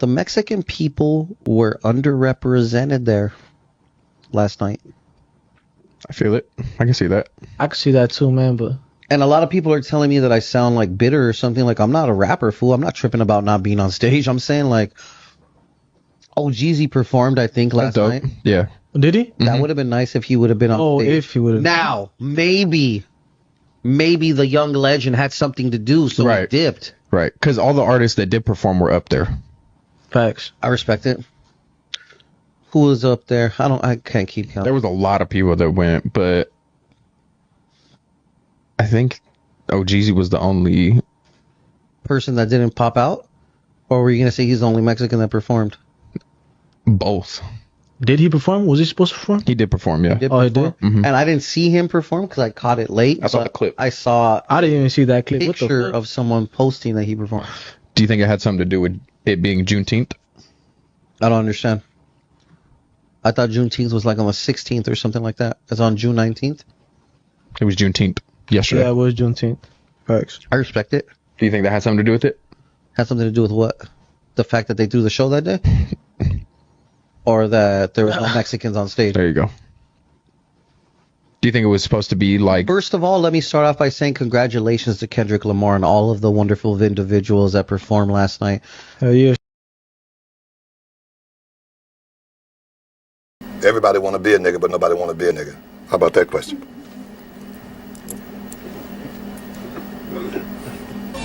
The Mexican people were underrepresented there last night. I feel it. I can see that. I can see that too, man. But And a lot of people are telling me that I sound like bitter or something. Like, I'm not a rapper, fool. I'm not tripping about not being on stage. I'm saying, like, Jeezy performed, I think, last night. Yeah. did he? That would have been nice if he would have been on stage. If he would have. Now, maybe the young legend had something to do, so he dipped. Right. Because all the artists that did perform were up there. Facts. I respect it. Who was up there? I can't keep counting. There was a lot of people that went, but I think Jeezy was the only person that didn't pop out? Or were you going to say he's the only Mexican that performed? Both. Did he perform? Was he supposed to perform? He did perform, yeah. He did perform? He did? And I didn't see him perform because I caught it late. I saw the clip. I saw I didn't even see that clip. Picture of someone posting that he performed. Do you think it had something to do with it being Juneteenth? I don't understand. I thought Juneteenth was like on the 16th or something like that. It's on June 19th. It was Juneteenth yesterday. Yeah, it was Juneteenth. Facts. I respect it. Do you think that had something to do with it? Had something to do with what? The fact that they threw the show that day? Or that there was no Mexicans on stage? There you go. Do you think it was supposed to be like... First of all, let me start off by saying congratulations to Kendrick Lamar and all of the wonderful individuals that performed last night. Hell yeah. Everybody want to be a nigga, but nobody want to be a nigga. How about that question?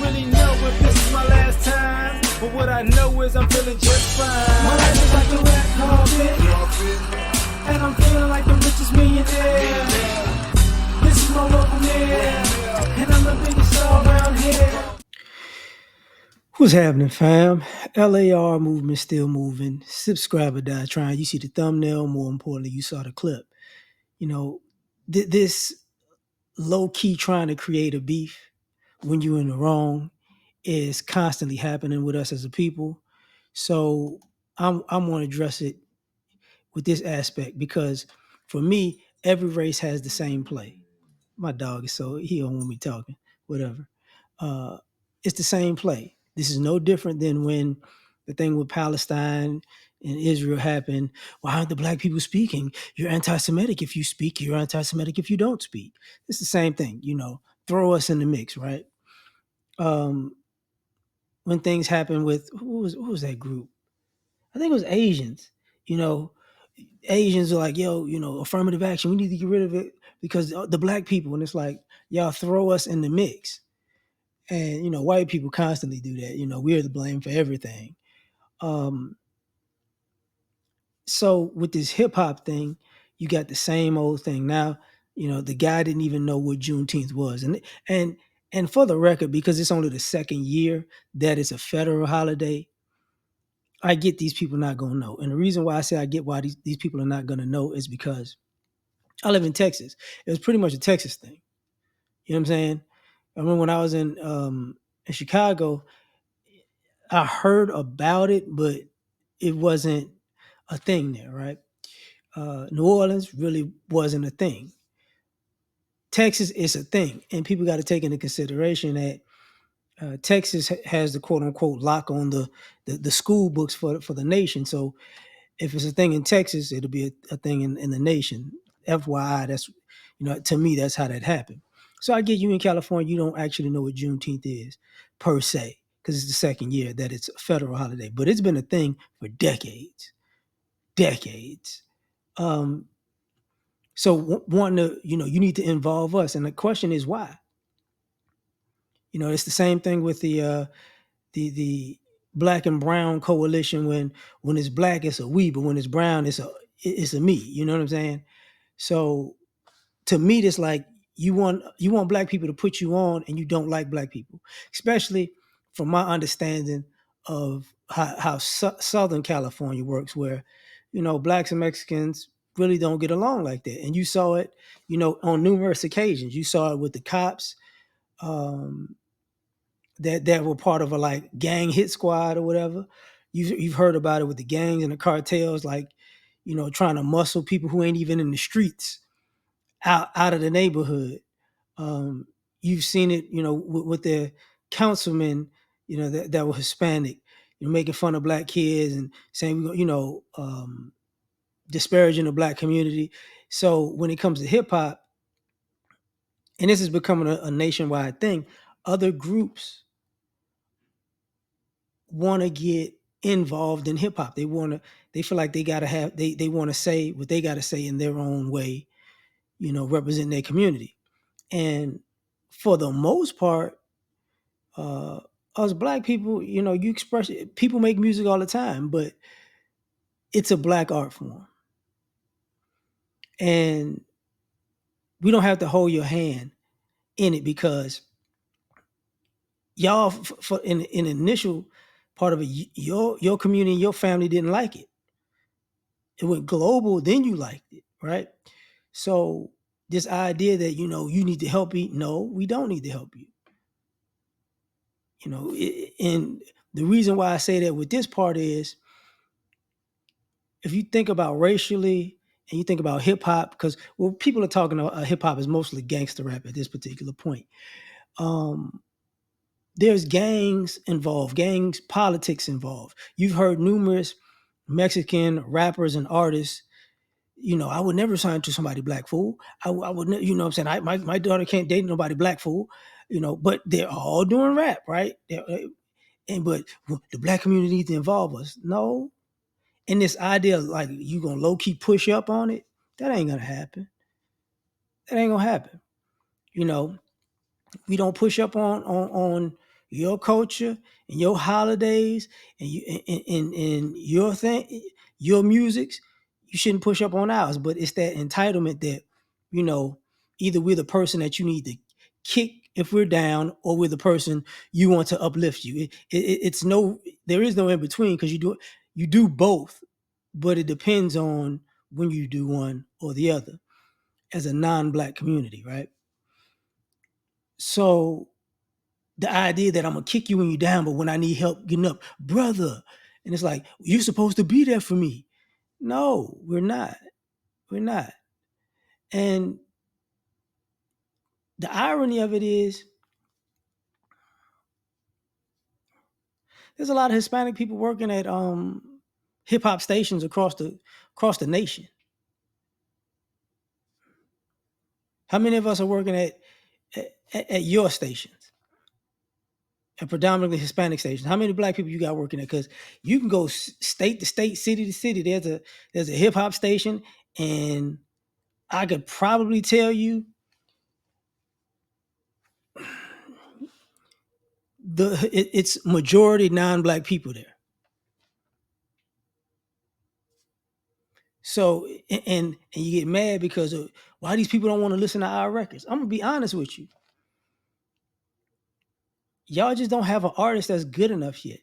Really know if this is my last time, but what I know is I'm feeling just fine. My life is like a red carpet, and I'm feeling like the richest millionaire. This is my local mayor, and I'm the biggest star around here. What's happening, fam? L.A.R. movement still moving. Subscribe or die trying. You see the thumbnail. More importantly, you saw the clip. You know, this low-key trying to create a beef when you're in the wrong is constantly happening with us as a people. So I'm going to address it with this aspect because for me, every race has the same play. My dog is so, he don't want me talking, whatever. It's the same play. This is no different than when the thing with Palestine and Israel happened. Why aren't the black people speaking? You're anti-Semitic if you speak. You're anti-Semitic if you don't speak. It's the same thing, you know. Throw us in the mix, right? When things happen with, who was that group? I think it was Asians. You know, Asians are like, yo, you know, affirmative action. We need to get rid of it because the black people. And it's like, y'all throw us in the mix. And, you know, white people constantly do that. You know, we're to blame for everything. So with this hip hop thing, you got the same old thing. Now, you know, the guy didn't even know what Juneteenth was. And for the record, because it's only the second year that it's a federal holiday, I get these people not going to know. And the reason why I say I get why these people are not going to know is because I live in Texas. It was pretty much a Texas thing. You know what I'm saying? I remember when I was in Chicago, I heard about it, but it wasn't a thing there, right? New Orleans really wasn't a thing. Texas is a thing, and people got to take into consideration that Texas has the quote unquote lock on the school books for the nation. So if it's a thing in Texas, it'll be a thing in the nation. FYI, that's, you know, to me, that's how that happened. So I get you in California, you don't actually know what Juneteenth is per se, because it's the second year that it's a federal holiday, but it's been a thing for decades. So wanting to, you know, you need to involve us. And the question is why? You know, it's the same thing with the black and brown coalition. When it's black, it's a we, but when it's brown, it's a me. You know what I'm saying? So to me, it's like you want black people to put you on, and you don't like black people, especially from my understanding of how Southern California works, where, you know, blacks and Mexicans really don't get along like that. And you saw it, you know, on numerous occasions. You saw it with the cops that were part of a like gang hit squad or whatever. You've heard about it with the gangs and the cartels, like, you know, trying to muscle people who ain't even in the streets out of the neighborhood. You've seen it, you know, with the councilmen, you know, that were Hispanic, making fun of black kids and saying, disparaging the black community. So when it comes to hip hop, and this is becoming a nationwide thing, other groups want to get involved in hip hop. They feel like they want to say what they got to say in their own way, represent their community. And for the most part, us black people, you express it. People make music all the time, but it's a black art form. And we don't have to hold your hand in it because y'all, for in the initial part of it, your community, your family didn't like it. It went global, then you liked it, right? So this idea that you need to help me, no, we don't need to help you. And the reason why I say that with this part is, if you think about racially and you think about hip hop, because people are talking about hip hop is mostly gangster rap at this particular point. There's gangs involved, gangs politics involved. You've heard numerous Mexican rappers and artists. I would never sign to somebody black fool. I would, what I'm saying. My daughter can't date nobody black fool. But they're all doing rap, right? But the black community needs to involve us. No. And this idea of like you gonna low key push up on it, that ain't gonna happen. That ain't gonna happen. We don't push up on your culture and your holidays and your thing, your musics. You shouldn't push up on ours. But it's that entitlement that, either we're the person that you need to kick if we're down, or we're the person you want to uplift you. There is no in between, because you do both, but it depends on when you do one or the other as a non-black community, right? So the idea that I'm gonna kick you when you're down, but when I need help getting up, brother, and it's like, you're supposed to be there for me. No, we're not. We're not. And the irony of it is, there's a lot of Hispanic people working at hip hop stations across the nation. How many of us are working at your stations? And predominantly Hispanic stations. How many black people you got working there? Because you can go state to state, city to city. There's a hip hop station, and I could probably tell you it's majority non-black people there. So and you get mad because of why these people don't want to listen to our records. I'm gonna be honest with you. Y'all just don't have an artist that's good enough yet.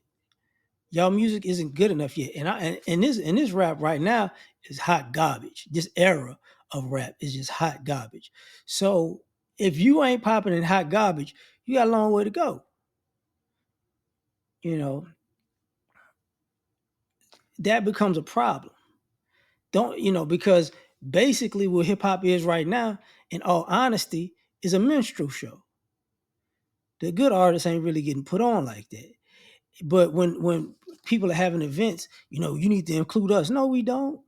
Y'all music isn't good enough yet. And this rap right now is hot garbage. This era of rap is just hot garbage. So if you ain't popping in hot garbage, you got a long way to go. That becomes a problem. Because basically what hip hop is right now, in all honesty, is a minstrel show. The good artists ain't really getting put on like that. But when people are having events, you need to include us. No, we don't.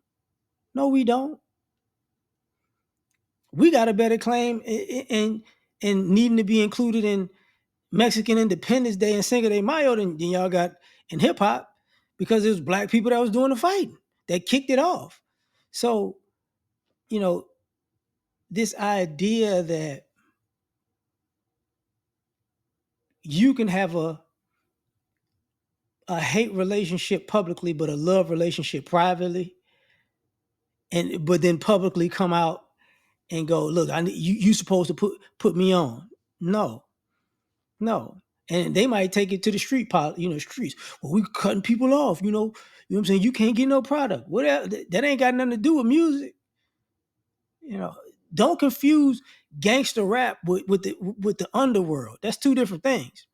No, we don't. We got a better claim in needing to be included in Mexican Independence Day and Cinco de Mayo than y'all got in hip hop, because it was black people that was doing the fighting that kicked it off. So, this idea that you can have a hate relationship publicly, but a love relationship privately, but then publicly come out and go, look, I need you supposed to put me on. No. And they might take it to the streets. Well, we cutting people off, you know what I'm saying? You can't get no product. Whatever. That ain't got nothing to do with music. Don't confuse gangster rap with the underworld. That's two different things.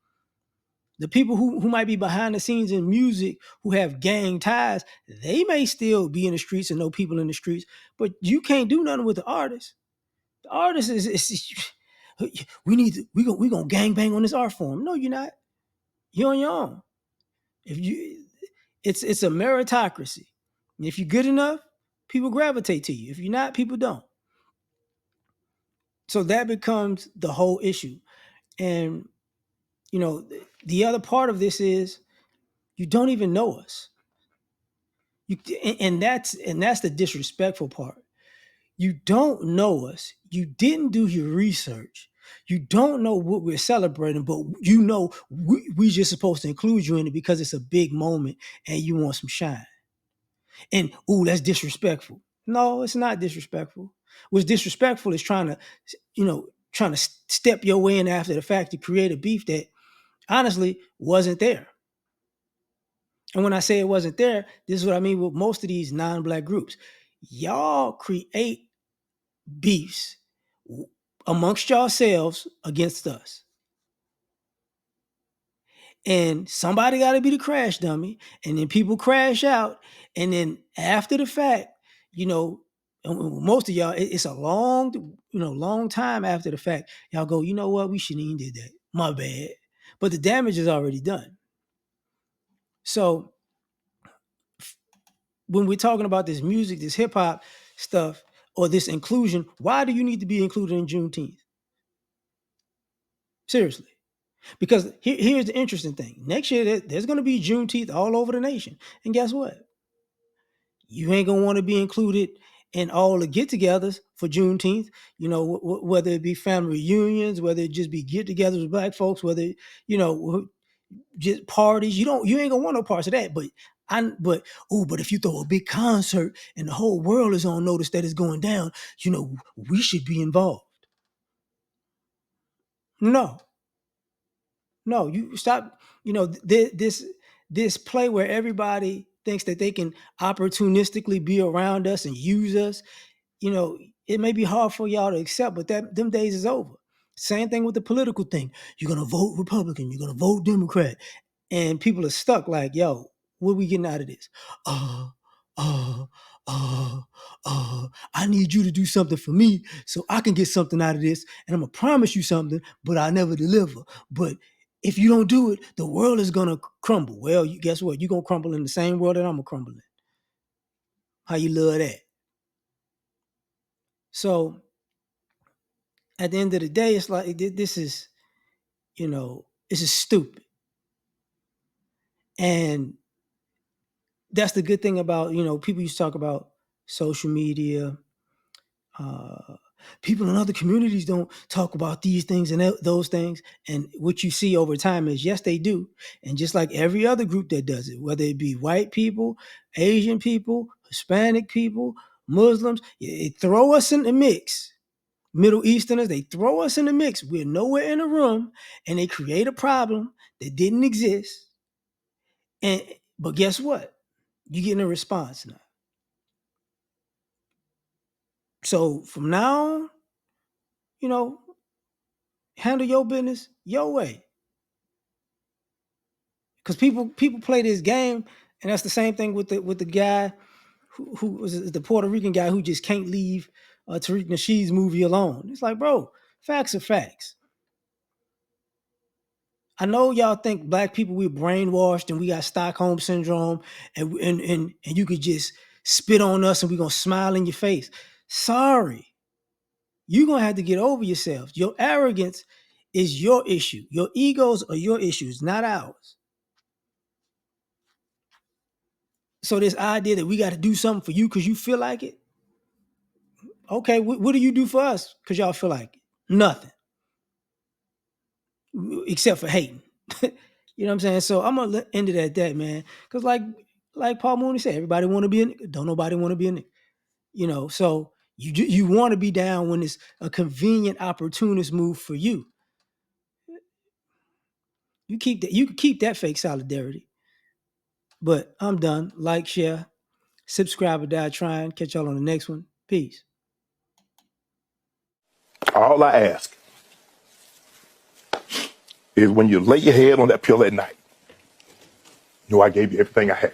The people who might be behind the scenes in music, who have gang ties, they may still be in the streets and know people in the streets, but you can't do nothing with the artist. The artist is we gonna gang bang on this art form. No, you're not. You're on your own. It's a meritocracy. And if you're good enough, people gravitate to you. If you're not, people don't. So that becomes the whole issue. And the other part of this is you don't even know us. And that's the disrespectful part. You don't know us. You didn't do your research. You don't know what we're celebrating, but we just supposed to include you in it because it's a big moment and you want some shine. And that's disrespectful. No, it's not disrespectful. What's disrespectful is trying to step your way in after the fact to create a beef that honestly wasn't there. And when I say it wasn't there, this is what I mean with most of these non-black groups. Y'all create beefs amongst yourselves against us. And somebody got to be the crash dummy. And then people crash out. And then after the fact, most of y'all, it's a long time after the fact, y'all go, you know what? We shouldn't even did that. My bad. But the damage is already done. So when we're talking about this music, this hip hop stuff, or this inclusion, why do you need to be included in Juneteenth? Seriously. Because here's the interesting thing. Next year, there's going to be Juneteenth all over the nation. And guess what? You ain't going to want to be included in all the get-togethers for Juneteenth, whether it be family reunions, whether it just be get-togethers with black folks, whether, just parties. You ain't going to want no parts of that. But if you throw a big concert and the whole world is on notice that it's going down, we should be involved. No, you stop. This play where everybody thinks that they can opportunistically be around us and use us. It may be hard for y'all to accept, but them days is over. Same thing with the political thing. You're gonna vote Republican. You're gonna vote Democrat, and people are stuck. Like, yo, what are we getting out of this? I need you to do something for me so I can get something out of this, and I'm gonna promise you something, but I never deliver. But if you don't do it, the world is gonna crumble. Well, guess what? You're gonna crumble in the same world that I'm gonna crumble in. How you love that? So at the end of the day, it's like this is stupid. And that's the good thing about, people used to talk about social media. People in other communities don't talk about these things and those things. And what you see over time is, yes, they do. And just like every other group that does it, whether it be white people, Asian people, Hispanic people, Muslims, they throw us in the mix. Middle Easterners, they throw us in the mix. We're nowhere in the room, and they create a problem that didn't exist. But guess what? You're getting a response now. So from now on, handle your business your way. Because people play this game, and that's the same thing with the guy who was the Puerto Rican guy who just can't leave Tariq Nasheed's movie alone. It's like, bro, facts are facts. I know y'all think black people, we're brainwashed and we got Stockholm syndrome, and you could just spit on us and we're gonna smile in your face. Sorry. You're gonna have to get over yourself. Your arrogance is your issue. Your egos are your issues, not ours. So this idea that we got to do something for you because you feel like it. Okay, what do you do for us because y'all feel like it? Nothing. Except for hating. You know what I'm saying? So I'm gonna end it at that, man. Because like Paul Mooney said, everybody want to be a nigga. Don't nobody want to be a nigga. So you want to be down when it's a convenient, opportunist move for you. You can keep that fake solidarity. But I'm done. Like, share, subscribe, or die trying. Catch y'all on the next one. Peace. All I ask is when you lay your head on that pillow at night, know I gave you everything I had.